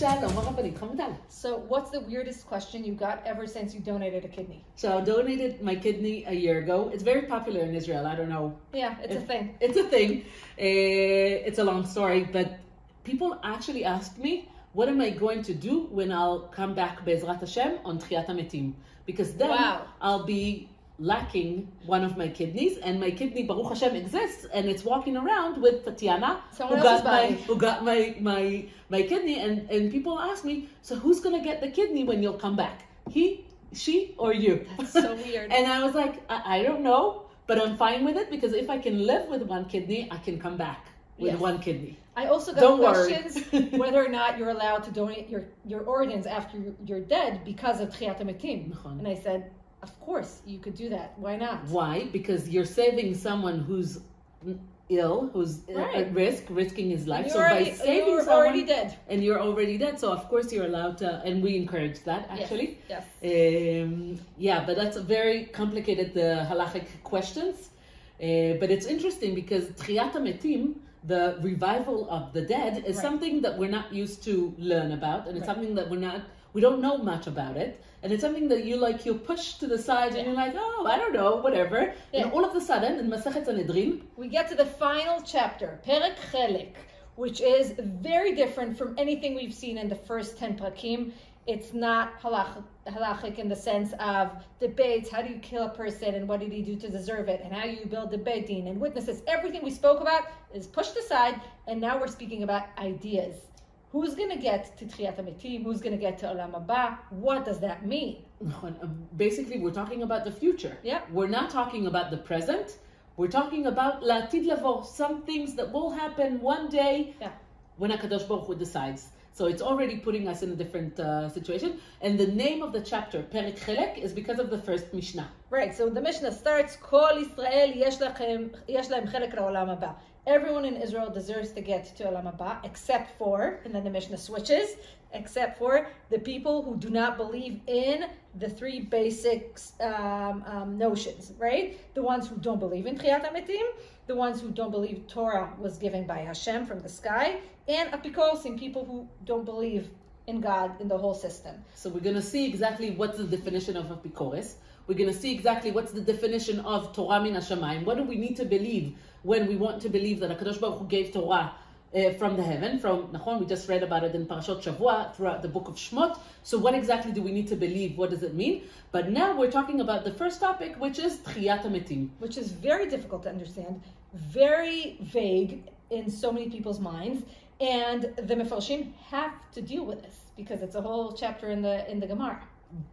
Shalom, Rabbanit, Hamutal. So what's the weirdest question you got ever since you donated a kidney? So I donated my kidney a year ago. It's very popular in Israel. I don't know. Yeah, it's a thing. It's a thing. It's a long story, but people actually ask me, what am I going to do when I'll come back, Be'ezrat Hashem, on Tchiyat HaMetim? Because then I'll be lacking one of my kidneys, and my kidney, Baruch Hashem, exists, and it's walking around with Tatiana, who got my kidney, and people ask me, so who's going to get the kidney when you'll come back? He, she, or you? That's so weird. And I was like, I don't know, but I'm fine with it, because if I can live with one kidney, I can come back with one kidney. I also got questions whether or not you're allowed to donate your organs after you're dead because of Tchiyat HaMetim. And I said, of course, you could do that. Why not? Why? Because you're saving someone who's ill, who's at risk, risking his life. So by saving someone, already dead. And you're already dead. So of course you're allowed to, and we encourage that actually. Yes. Yeah, but that's a very complicated halachic questions. But it's interesting because Tchiyat HaMetim, the revival of the dead, is something that we're not used to learn about, and it's something that we don't know much about it, and it's something that you push to the side, and you're like, oh, I don't know, whatever. And all of a sudden, in Masechet Sanhedrin, we get to the final chapter, Perek Chelek, which is very different from anything we've seen in the first 10 prakim. It's not halachic in the sense of debates, how do you kill a person, and what did he do to deserve it, and how you build the Beit Din, and witnesses. Everything we spoke about is pushed aside, and now we're speaking about ideas. Who's going to get to Tchiyat HaMetim? Who's going to get to Olam Haba? What does that mean? Basically, we're talking about the future. Yeah. We're not talking about the present. We're talking about La'atid Lavo, some things that will happen one day when HaKadosh Baruch Hu decides. So it's already putting us in a different situation. And the name of the chapter, Perek Chelek, is because of the first Mishnah. Right, so the Mishnah starts, Kol Yisrael yesh lahem chelek la'olam haba. Everyone in Israel deserves to get to Olam Haba, except for, and then the Mishnah switches, except for the people who do not believe in the three basic notions, right? The ones who don't believe in Tchiyat HaMetim, the ones who don't believe Torah was given by Hashem from the sky, and apikosim, people who don't believe in God, in the whole system. So we're going to see exactly what's the definition of apikoris. We're going to see exactly what's the definition of Torah min hashamayim. What do we need to believe when we want to believe that HaKadosh Baruch Hu gave Torah from the heaven? We just read about it in Parashat Shavua throughout the book of Shmot. So what exactly do we need to believe? What does it mean? But now we're talking about the first topic, which is Tchiyat HaMetim. Which is very difficult to understand, very vague in so many people's minds. And the Mefarshim have to deal with this because it's a whole chapter in the Gemara.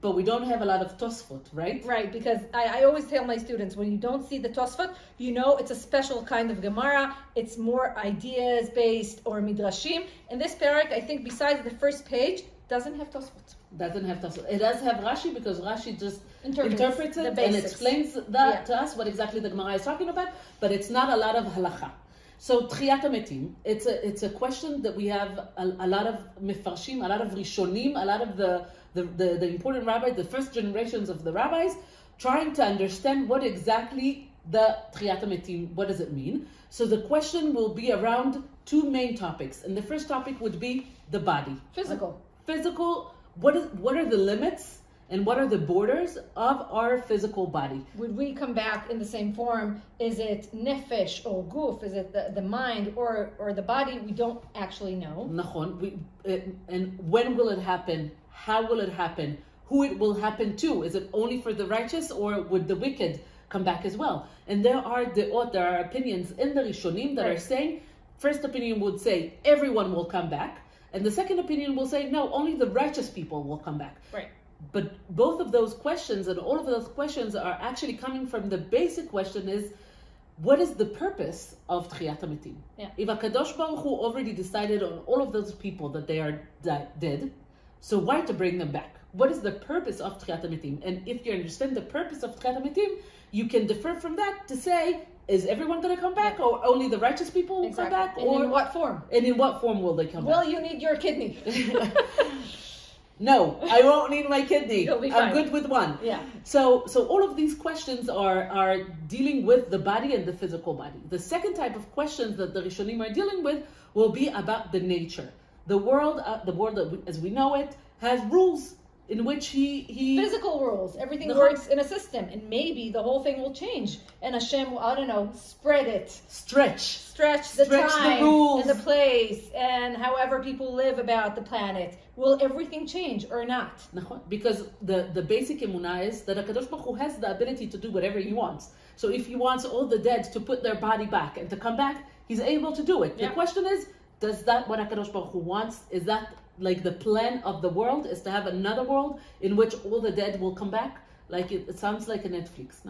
But we don't have a lot of Tosfot, right? Right, because I always tell my students, when you don't see the Tosfot, you know it's a special kind of Gemara. It's more ideas-based or Midrashim. And this parak, I think, besides the first page, doesn't have Tosfot. Doesn't have Tosfot. It does have Rashi, because Rashi just interprets it and explains that to us, what exactly the Gemara is talking about. But it's not a lot of halacha. So Tchiyat HaMetim, it's a question that we have a lot of Mefarshim, a lot of Rishonim, a lot of the important rabbis, the first generations of the rabbis, trying to understand what exactly the Tchiyat HaMetim, what does it mean? So the question will be around two main topics. And the first topic would be the body. Physical, what are the limits and what are the borders of our physical body? Would we come back in the same form? Is it nefesh or guf? Is it the mind or the body? We don't actually know. And when will it happen? How will it happen? Who it will happen to? Is it only for the righteous, or would the wicked come back as well? And there are opinions in the Rishonim that are saying, first opinion would say everyone will come back, and the second opinion will say no, only the righteous people will come back. Right. But both of those questions and all of those questions are actually coming from the basic question is, what is the purpose of Tchiyat HaMetim? Yeah. If HaKadosh Baruch Hu already decided on all of those people that they are dead, so why to bring them back? What is the purpose of Tchiyat HaMetim? And if you understand the purpose of Tchiyat HaMetim, you can defer from that to say, is everyone going to come back, or only the righteous people will come back? And in what form? And in what form will they come back? Well, you need your kidney. No, I won't need my kidney. You'll be fine. I'm good with one. Yeah. So all of these questions are dealing with the body and the physical body. The second type of questions that the Rishonim are dealing with will be about the nature. the world as we know it has rules in which he physical rules. Everything works in a system, and maybe the whole thing will change. And Hashem will, I don't know, spread it, stretch the time, the rules, and the place, and however people live about the planet. Will everything change or not? Because the basic emunah is that HaKadosh Baruch Hu has the ability to do whatever he wants. So if he wants all the dead to put their body back and to come back, he's able to do it. The question is, does that what HaKadosh Baruch Hu wants? Is that like the plan of the world, is to have another world in which all the dead will come back? Like it sounds like a Netflix,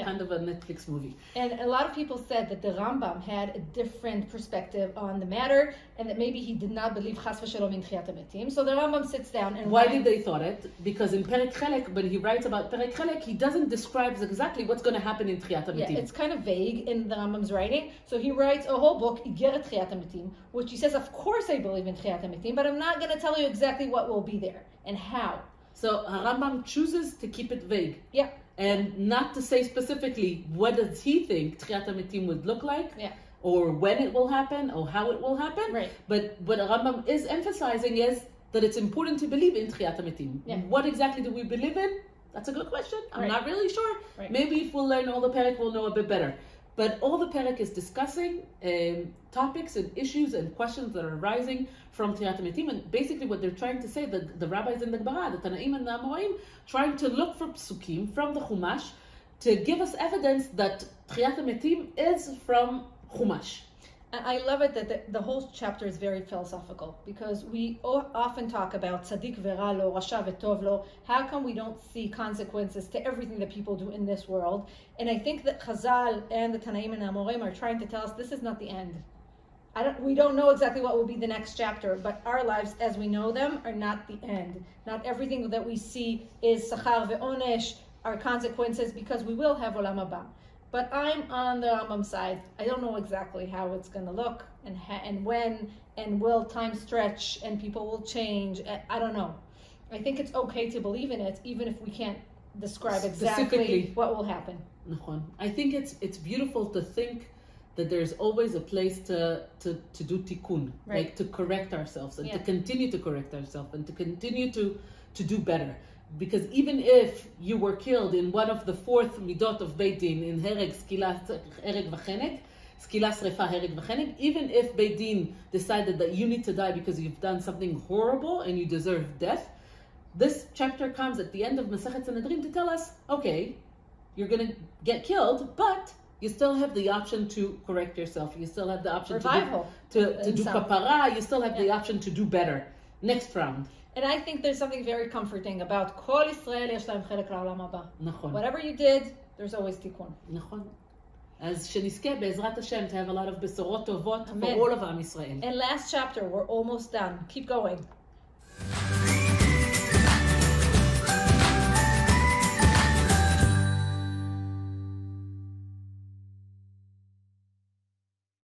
kind of a Netflix movie. And a lot of people said that the Rambam had a different perspective on the matter, and that maybe he did not believe Chas v'Shalom in Tchiyat HaMetim. So the Rambam sits down and why did they thought it? Because in Perek Chelek, when he writes about Perek Chelek, he doesn't describe exactly what's going to happen in Tchiyat HaMetim. Yeah, it's kind of vague in the Rambam's writing. So he writes a whole book, Igeret Tchiyat HaMetim, which he says, of course I believe in Tchiyat HaMetim, but I'm not going to tell you exactly what will be there and how. So Rambam chooses to keep it vague. Yeah. And not to say specifically what does he think Tchiyat HaMetim would look like, or when it will happen, or how it will happen. Right. But what Rambam is emphasizing is that it's important to believe in Tchiyat HaMetim. Yeah. What exactly do we believe in? That's a good question. I'm not really sure. Right. Maybe if we'll learn all the Perek, we'll know a bit better. But all the Perek is discussing topics and issues and questions that are arising from Tchiyat HaMetim. And basically what they're trying to say, the rabbis in the Gemara, the Tanaim and the Amoraim, trying to look for psukim from the Chumash to give us evidence that Tchiyat HaMetim is from Chumash. I love it that the whole chapter is very philosophical, because we often talk about tzaddik v'ra lo, rasha v'tov lo. How come we don't see consequences to everything that people do in this world? And I think that Chazal and the Tanaim and Amoraim are trying to tell us this is not the end. We don't know exactly what will be the next chapter, but our lives as we know them are not the end. Not everything that we see is sachar ve'onesh, our consequences, because we will have olam haba. But I'm on the Rambam side. I don't know exactly how it's going to look and when, and will time stretch and people will change. I don't know. I think it's okay to believe in it, even if we can't describe exactly what will happen. I think it's beautiful to think that there's always a place to do tikkun, like to correct ourselves and to continue to correct ourselves and to continue to do better. Because even if you were killed in one of the 4th midot of Beit Din, in hereg, skilas, hereg v'chenek, skilas refa, hereg v'chenek, even if Beit Din decided that you need to die because you've done something horrible and you deserve death, this chapter comes at the end of Masechet Sanhedrin to tell us, okay, you're going to get killed, but you still have the option to correct yourself. You still have the option to do kapara. You still have the option to do better. Next round. And I think there's something very comforting about Kol Yisrael yesh lahem chelek la'olam haba. Whatever you did, there's always tikkun. As שנזכה בעזרת השם to have a lot of בשורות טובות for all of Am Yisrael. And last chapter, we're almost done. Keep going.